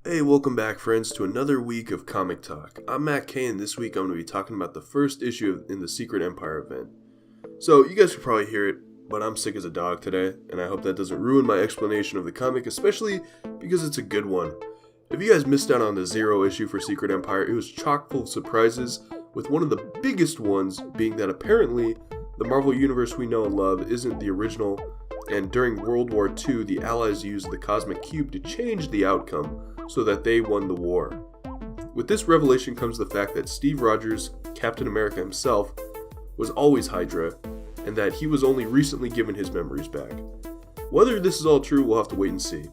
Hey, welcome back, friends, to another week of Comic Talk. I'm Matt Kay, and this week I'm going to be talking about the first issue in the Secret Empire event. So, you guys can probably hear it, but I'm sick as a dog today, and I hope that doesn't ruin my explanation of the comic, especially because it's a good one. If you guys missed out on the Zero issue for Secret Empire, it was chock full of surprises, with one of the biggest ones being that apparently the Marvel Universe we know and love isn't the original, and during World War II, the Allies used the Cosmic Cube to change the outcome so that they won the war. With this revelation comes the fact that Steve Rogers, Captain America himself, was always Hydra, and that he was only recently given his memories back. Whether this is all true, we'll have to wait and see.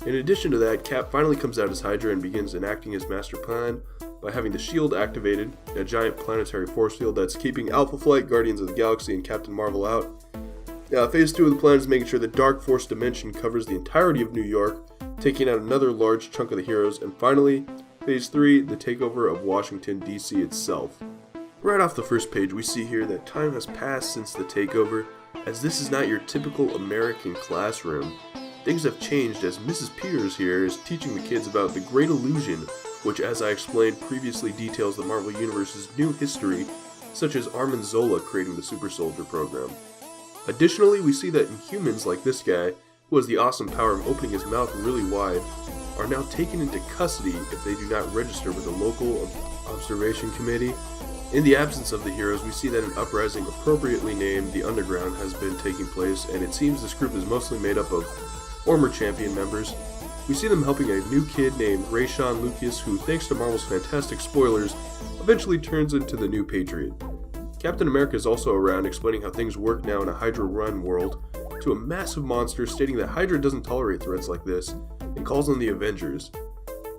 In addition to that, Cap finally comes out as Hydra and begins enacting his master plan by having the SHIELD activated, a giant planetary force field that's keeping Alpha Flight, Guardians of the Galaxy, and Captain Marvel out. Phase 2 of the plan is making sure the Dark Force Dimension covers the entirety of New York, taking out another large chunk of the heroes, and finally, Phase 3, the takeover of Washington, D.C. itself. Right off the first page, we see here that time has passed since the takeover, as this is not your typical American classroom. Things have changed as Mrs. Peters here is teaching the kids about the Great Illusion, which, as I explained previously, details the Marvel Universe's new history, such as Arnim Zola creating the Super Soldier program. Additionally, we see that Inhumans like this guy, who has the awesome power of opening his mouth really wide, are now taken into custody if they do not register with the local observation committee. In the absence of the heroes, we see that an uprising appropriately named the Underground has been taking place, and it seems this group is mostly made up of former Champion members. We see them helping a new kid named Rayshon Lucas, who, thanks to Marvel's fantastic spoilers, eventually turns into the new Patriot. Captain America is also around, explaining how things work now in a Hydra-run world, to a massive monster stating that Hydra doesn't tolerate threats like this, and calls on the Avengers.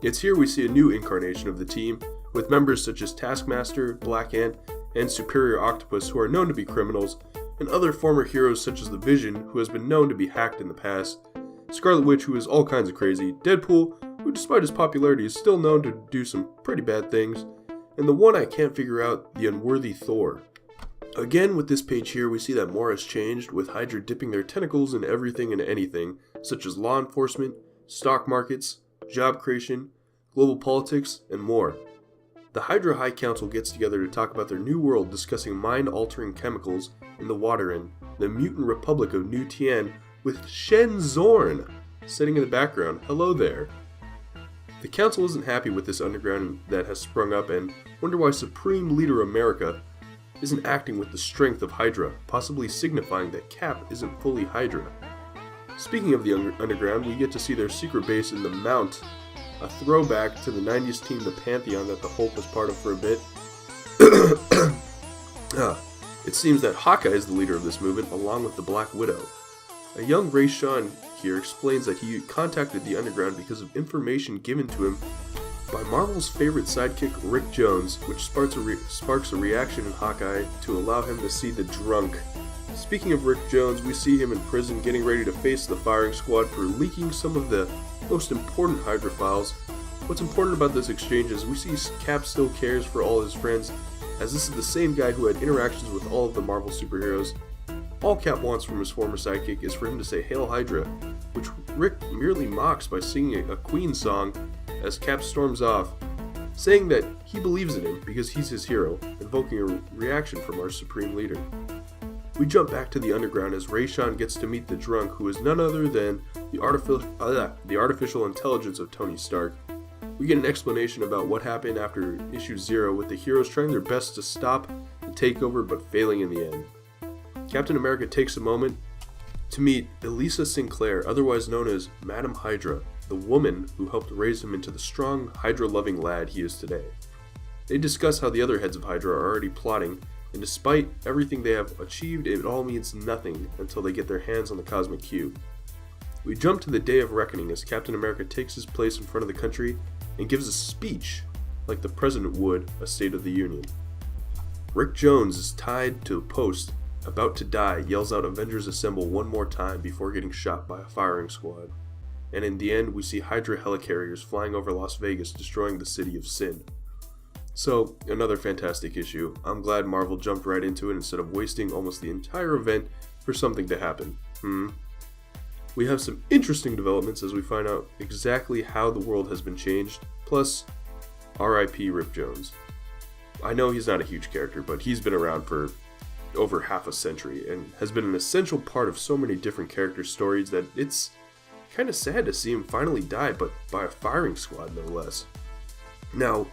It's here we see a new incarnation of the team, with members such as Taskmaster, Black Ant, and Superior Octopus, who are known to be criminals, and other former heroes such as the Vision, who has been known to be hacked in the past, Scarlet Witch, who is all kinds of crazy, Deadpool, who despite his popularity is still known to do some pretty bad things, and the one I can't figure out, the unworthy Thor. Again, with this page here, we see that more has changed, with Hydra dipping their tentacles in everything and anything, such as law enforcement, stock markets, job creation, global politics, and more. The Hydra High Council gets together to talk about their new world, discussing mind-altering chemicals in the water in the mutant republic of New Tien, with Shen Zorn sitting in the background. Hello there. The council isn't happy with this underground that has sprung up and wonder why Supreme Leader America isn't acting with the strength of Hydra, possibly signifying that Cap isn't fully Hydra. Speaking of the underground, we get to see their secret base in the Mount, a throwback to the 90s team The Pantheon that the Hulk was part of for a bit. It seems that Hawkeye is the leader of this movement, along with the Black Widow. A young Rayshon here explains that he contacted the underground because of information given to him by Marvel's favorite sidekick, Rick Jones, which sparks a reaction in Hawkeye to allow him to see the drunk. Speaking of Rick Jones, we see him in prison getting ready to face the firing squad for leaking some of the most important Hydra files. What's important about this exchange is we see Cap still cares for all his friends, as this is the same guy who had interactions with all of the Marvel superheroes. All Cap wants from his former sidekick is for him to say Hail Hydra, which Rick merely mocks by singing a Queen song as Cap storms off, saying that he believes in him because he's his hero, invoking a reaction from our Supreme Leader. We jump back to the underground as Rayshon gets to meet the drunk, who is none other than the artificial intelligence of Tony Stark. We get an explanation about what happened after issue 0, with the heroes trying their best to stop the takeover but failing in the end. Captain America takes a moment to meet Elisa Sinclair, otherwise known as Madam Hydra, the woman who helped raise him into the strong, Hydra-loving lad he is today. They discuss how the other heads of Hydra are already plotting, and despite everything they have achieved, it all means nothing until they get their hands on the Cosmic Cube. We jump to the Day of Reckoning as Captain America takes his place in front of the country and gives a speech like the President would a State of the Union. Rick Jones is tied to a post, about to die, yells out Avengers Assemble one more time before getting shot by a firing squad. And in the end, we see Hydra helicarriers flying over Las Vegas, destroying the city of Sin. So, another fantastic issue. I'm glad Marvel jumped right into it instead of wasting almost the entire event for something to happen. We have some interesting developments as we find out exactly how the world has been changed, plus R.I.P. Rip Jones. I know he's not a huge character, but he's been around for over half a century and has been an essential part of so many different character stories that it's kind of sad to see him finally die, but by a firing squad no less. Now,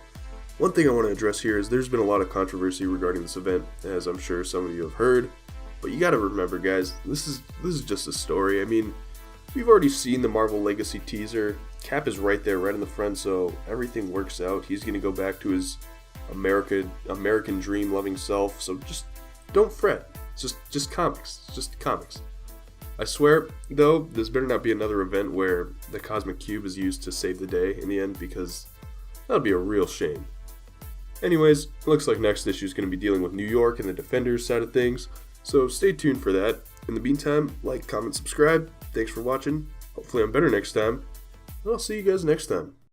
one thing I want to address here is there's been a lot of controversy regarding this event, as I'm sure some of you have heard, but you gotta remember, guys, this is just a story. I mean, we've already seen the Marvel Legacy teaser. Cap is right there, right in the front, so everything works out. He's gonna go back to his American dream loving self, so just don't fret. It's just comics. It's just comics. I swear, though, this better not be another event where the Cosmic Cube is used to save the day in the end, because that would be a real shame. Anyways, it looks like next issue is going to be dealing with New York and the Defenders side of things, so stay tuned for that. In the meantime, like, comment, subscribe. Thanks for watching. Hopefully I'm better next time, and I'll see you guys next time.